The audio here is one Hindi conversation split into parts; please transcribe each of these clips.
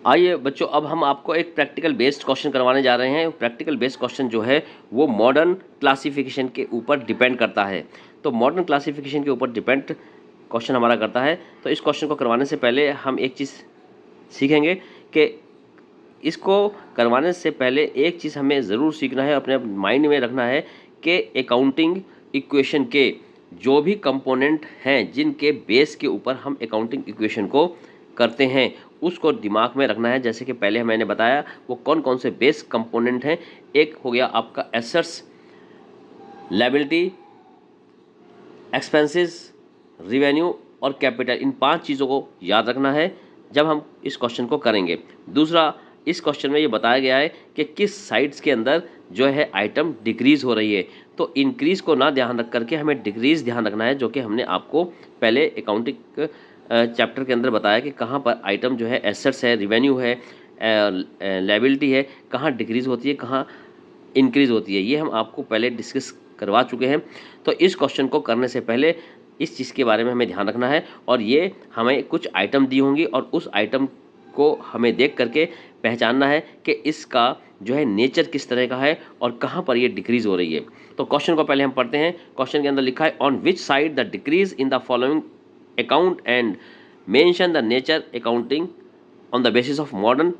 आइए बच्चों, अब हम आपको एक प्रैक्टिकल बेस्ड क्वेश्चन करवाने जा रहे हैं। प्रैक्टिकल बेस्ड क्वेश्चन जो है वो मॉडर्न क्लासिफिकेशन के ऊपर डिपेंड करता है। तो मॉडर्न क्लासिफिकेशन के ऊपर डिपेंड क्वेश्चन हमारा करता है। तो इस क्वेश्चन को करवाने से पहले हम एक चीज़ सीखेंगे कि इसको करवाने से पहले एक चीज़ हमें ज़रूर सीखना है, अपने माइंड में रखना है कि अकाउंटिंग इक्वेशन के जो भी कंपोनेंट हैं जिनके बेस के ऊपर हम अकाउंटिंग इक्वेशन को करते हैं उसको दिमाग में रखना है। जैसे कि पहले मैंने बताया वो कौन कौन से बेस कंपोनेंट हैं। एक हो गया आपका एसेट्स, लायबिलिटी, एक्सपेंसेस, रिवेन्यू और कैपिटल। इन 5 चीज़ों को याद रखना है जब हम इस क्वेश्चन को करेंगे। दूसरा, इस क्वेश्चन में ये बताया गया है कि किस साइड्स के अंदर जो है आइटम डिक्रीज़ हो रही है। तो इंक्रीज़ को ना ध्यान रख करके हमें डिक्रीज़ ध्यान रखना है, जो कि हमने आपको पहले अकाउंटिंग चैप्टर के अंदर बताया कि कहाँ पर आइटम जो है एसेट्स है, रिवेन्यू है, लायबिलिटी है, कहाँ डिक्रीज़ होती है, कहाँ इंक्रीज़ होती है। ये हम आपको पहले डिस्कस करवा चुके हैं। तो इस क्वेश्चन को करने से पहले इस चीज़ के बारे में हमें ध्यान रखना है, और ये हमें कुछ आइटम दी होंगी और उस आइटम को हमें देख करके पहचानना है कि इसका जो है नेचर किस तरह का है और कहाँ पर ये डिक्रीज़ हो रही है। तो क्वेश्चन को पहले हम पढ़ते हैं। क्वेश्चन के अंदर लिखा है, on which side the decrease in the following account and mention the nature accounting on the basis of modern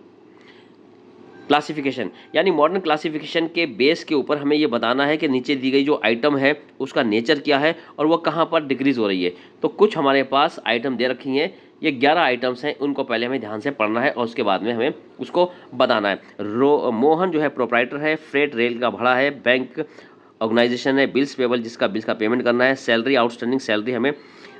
classification. यानी मॉडर्न क्लासिफिकेशन के बेस के ऊपर हमें ये बताना है कि नीचे दी गई जो आइटम है उसका नेचर क्या है और वो कहाँ पर डिक्रीज़ हो रही है। तो कुछ हमारे पास आइटम दे रखी हैं, ये 11 आइटम्स हैं, उनको पहले हमें ध्यान से पढ़ना है और उसके बाद में हमें उसको बताना है। मोहन जो है प्रोप्राइटर है, फ्रेट रेल का भाड़ा है, बैंक ऑर्गेनाइजेशन है, बिल्स पेबल जिसका बिल्स का पेमेंट करना है, सैलरी आउटस्टैंडिंग सैलरी हमें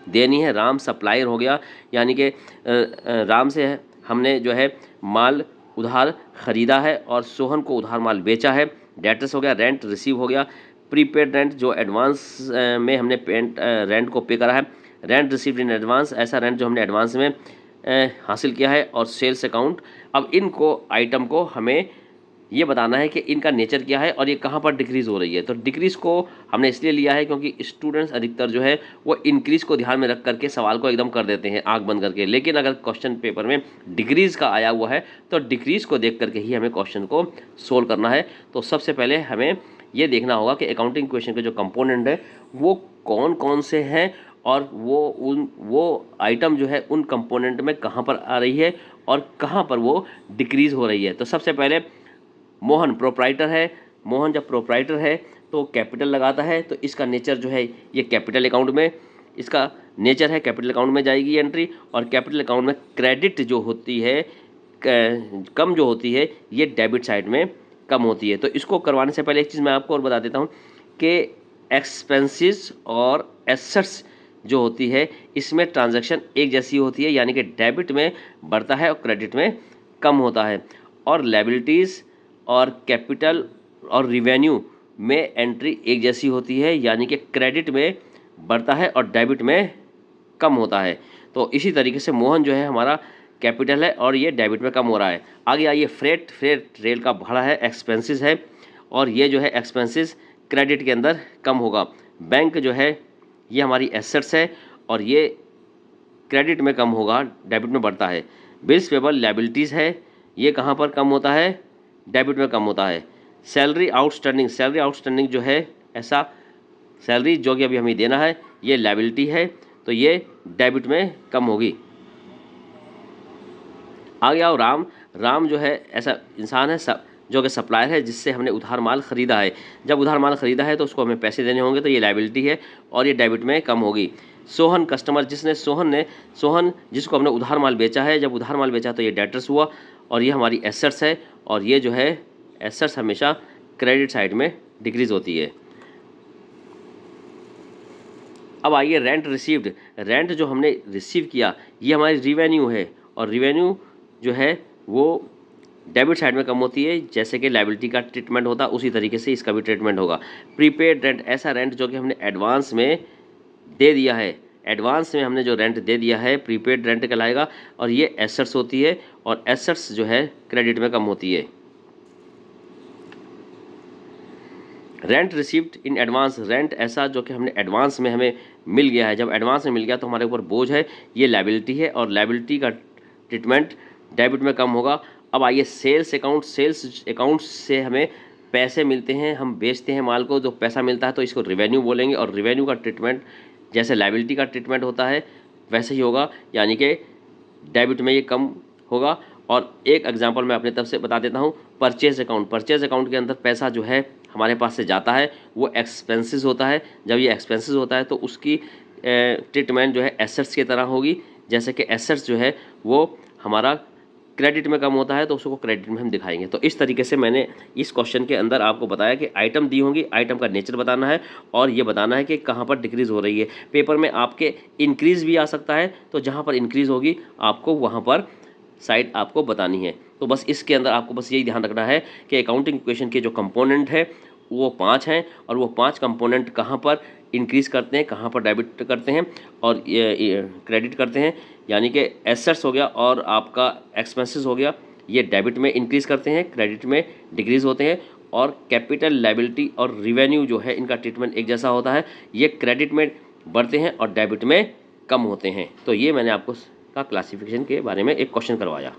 देनी है, राम सप्लायर हो गया यानी कि राम से हमने जो है माल उधार ख़रीदा है और सोहन को उधार माल बेचा है, डेटर्स हो गया, रेंट रिसीव हो गया, प्रीपेड रेंट जो एडवांस में हमने रेंट को पे करा है, रेंट रिसीव्ड इन एडवांस ऐसा रेंट जो हमने एडवांस में हासिल किया है, और सेल्स अकाउंट। अब इनको आइटम को हमें ये बताना है कि इनका नेचर क्या है और ये कहाँ पर डिक्रीज़ हो रही है। तो डिक्रीज़ को हमने इसलिए लिया है क्योंकि स्टूडेंट्स अधिकतर जो है वो इंक्रीज़ को ध्यान में रख करके सवाल को एकदम कर देते हैं आंख बंद करके, लेकिन अगर क्वेश्चन पेपर में डिक्रीज़ का आया हुआ है तो डिक्रीज़ को देख करके ही हमें क्वेश्चन को सोल्व करना है। तो सबसे पहले हमें ये देखना होगा कि अकाउंटिंग क्वेश्चन के जो कंपोनेंट है वो कौन कौन से हैं और वो आइटम जो है उन कंपोनेंट में कहाँ पर आ रही है और कहाँ पर वो डिक्रीज़ हो रही है। तो सबसे पहले मोहन प्रोप्राइटर है, मोहन जब प्रोप्राइटर है तो कैपिटल लगाता है, तो इसका नेचर जो है ये कैपिटल अकाउंट में इसका नेचर है, कैपिटल अकाउंट में जाएगी एंट्री। और कैपिटल अकाउंट में क्रेडिट जो होती है कम जो होती है ये डेबिट साइड में कम होती है। तो इसको करवाने से पहले एक चीज़ मैं आपको और बता देता हूँ कि एक्सपेंसेस और एसेट्स जो होती है इसमें ट्रांजैक्शन एक जैसी होती है, यानी कि डेबिट में बढ़ता है और क्रेडिट में कम होता है। और लायबिलिटीज़ और कैपिटल और रिवेन्यू में एंट्री एक जैसी होती है, यानी कि क्रेडिट में बढ़ता है और डेबिट में कम होता है। तो इसी तरीके से मोहन जो है हमारा कैपिटल है और ये डेबिट में कम हो रहा है। आगे आइए, फ्रेट रेल का भाड़ा है, एक्सपेंसेस है, और ये जो है एक्सपेंसेस क्रेडिट के अंदर कम होगा। बैंक जो है ये हमारी एसेट्स है और ये क्रेडिट में कम होगा, डेबिट में बढ़ता है। बिल्स पेबल लायबिलिटीज़ है, ये कहाँ पर कम होता है, डेबिट में कम होता है। सैलरी आउटस्टैंडिंग जो है ऐसा सैलरी जो कि अभी हमें देना है ये लायबिलिटी है, तो ये डेबिट में कम होगी। आगे आओ, राम जो है ऐसा इंसान है जो कि सप्लायर है जिससे हमने उधार माल ख़रीदा है। जब उधार माल ख़रीदा है तो उसको हमें पैसे देने होंगे, तो ये लायबिलिटी है और ये डेबिट में कम होगी। सोहन कस्टमर सोहन जिसको हमने उधार माल बेचा है, जब उधार माल बेचा तो ये डेटर्स हुआ और ये हमारी एसेट्स है, और ये जो है एसेट्स हमेशा क्रेडिट साइड में डिक्रीज़ होती है। अब आइए, रेंट रिसीव्ड, रेंट जो हमने रिसीव किया ये हमारी रिवेन्यू है, और रिवेन्यू जो है वो डेबिट साइड में कम होती है। जैसे कि लायबिलिटी का ट्रीटमेंट होता है उसी तरीके से इसका भी ट्रीटमेंट होगा। प्रीपेड रेंट, ऐसा रेंट जो कि हमने एडवांस में दे दिया है, एडवांस में हमने जो रेंट दे दिया है प्रीपेड रेंट कहलाएगा, और ये एसेट्स होती है, और एसेट्स जो है क्रेडिट में कम होती है। Rent received in advance, rent ऐसा जो कि हमने एडवांस में हमें मिल गया है, जब एडवांस में मिल गया तो हमारे ऊपर बोझ है, ये लायबिलिटी है, और लायबिलिटी का ट्रीटमेंट डेबिट में कम होगा। अब आइए सेल्स अकाउंट। सेल्स अकाउंट से हमें पैसे मिलते हैं, हम बेचते हैं माल को, जो पैसा मिलता है तो इसको रिवेन्यू बोलेंगे। और रिवेन्यू का ट्रीटमेंट जैसे लायबिलिटी का ट्रीटमेंट होता है वैसे ही होगा, यानी कि डेबिट में ये कम होगा। और एक एग्जांपल मैं अपने तरफ से बता देता हूँ, परचेज अकाउंट। परचेज अकाउंट के अंदर पैसा जो है हमारे पास से जाता है वो एक्सपेंसेस होता है। जब ये एक्सपेंसेस होता है तो उसकी ट्रीटमेंट जो है एसेट्स की तरह होगी। जैसे कि एसेट्स जो है वो हमारा क्रेडिट में कम होता है तो उसको क्रेडिट में हम दिखाएंगे। तो इस तरीके से मैंने इस क्वेश्चन के अंदर आपको बताया कि आइटम दी होंगी, आइटम का नेचर बताना है और ये बताना है कि कहाँ पर डिक्रीज़ हो रही है। पेपर में आपके इंक्रीज़ भी आ सकता है, तो जहाँ पर इंक्रीज़ होगी आपको वहाँ पर साइड आपको बतानी है। तो बस इसके अंदर आपको बस यही ध्यान रखना है कि अकाउंटिंग इक्वेशन के जो कंपोनेंट है वो 5 हैं और वो 5 कंपोनेंट कहाँ पर इंक्रीज़ करते हैं, कहाँ पर डेबिट करते हैं और ये क्रेडिट करते हैं। यानी कि एसेट्स हो गया और आपका एक्सपेंसेस हो गया, ये डेबिट में इंक्रीज़ करते हैं, क्रेडिट में डिक्रीज़ होते हैं। और कैपिटल, लायबिलिटी और रिवेन्यू जो है इनका ट्रीटमेंट एक जैसा होता है, ये क्रेडिट में बढ़ते हैं और डेबिट में कम होते हैं। तो ये मैंने आपको का क्लासिफिकेशन के बारे में एक क्वेश्चन करवाया।